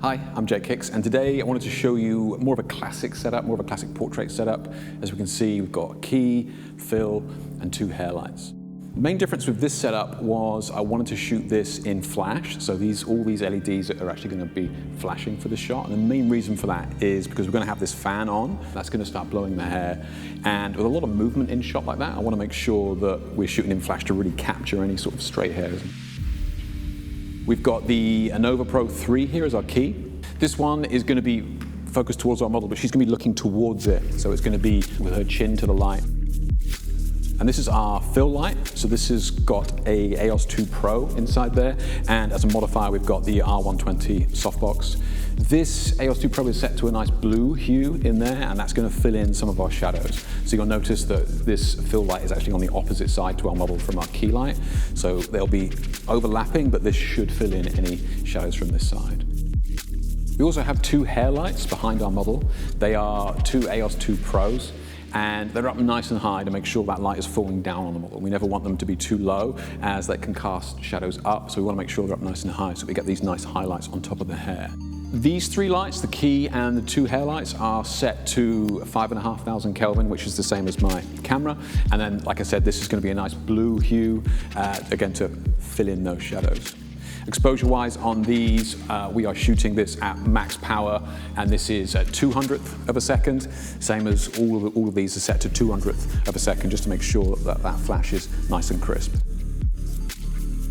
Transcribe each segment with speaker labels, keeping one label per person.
Speaker 1: Hi, I'm Jake Hicks, and today I wanted to show you more of a classic setup, more of a classic portrait setup. As we can see, we've got a key, fill, and two hair lights. The main difference with this setup was I wanted to shoot this in flash, so all these LEDs are actually going to be flashing for this shot. And the main reason for that is because we're going to have this fan on, that's going to start blowing the hair. And with a lot of movement in shot like that, I want to make sure that we're shooting in flash to really capture any sort of straight hairs. We've got the Anova Pro 3 here as our key. This one is going to be focused towards our model, but she's going to be looking towards it. So it's going to be with her chin to the light. And this is our fill light. So this has got a AEOS 2 Pro inside there. And as a modifier, we've got the R120 softbox. This AEOS 2 Pro is set to a nice blue hue in there, and that's going to fill in some of our shadows. So you'll notice that this fill light is actually on the opposite side to our model from our key light. So they'll be overlapping, but this should fill in any shadows from this side. We also have two hair lights behind our model. They are two AEOS 2 Pros, and they're up nice and high to make sure that light is falling down on the model. We never want them to be too low, as they can cast shadows up, so we want to make sure they're up nice and high so we get these nice highlights on top of the hair. These three lights, the key and the two hair lights, are set to 5,500 Kelvin, which is the same as my camera. And then, like I said, this is going to be a nice blue hue, again, to fill in those shadows. Exposure-wise on these, we are shooting this at max power, and this is at 200th of a second, same as all of these are set to 200th of a second, just to make sure that that flash is nice and crisp.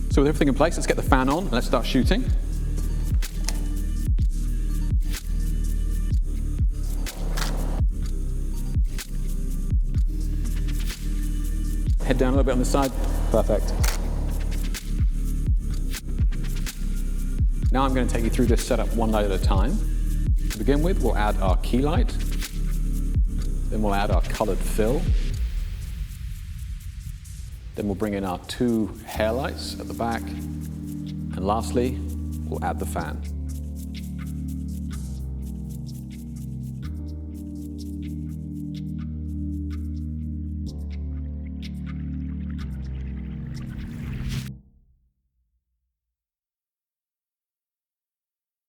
Speaker 1: So with everything in place, let's get the fan on and let's start shooting. Head down a little bit on the side. Perfect. Now I'm going to take you through this setup one light at a time. To begin with, we'll add our key light. Then we'll add our colored fill. Then we'll bring in our two hair lights at the back. And lastly, we'll add the fan.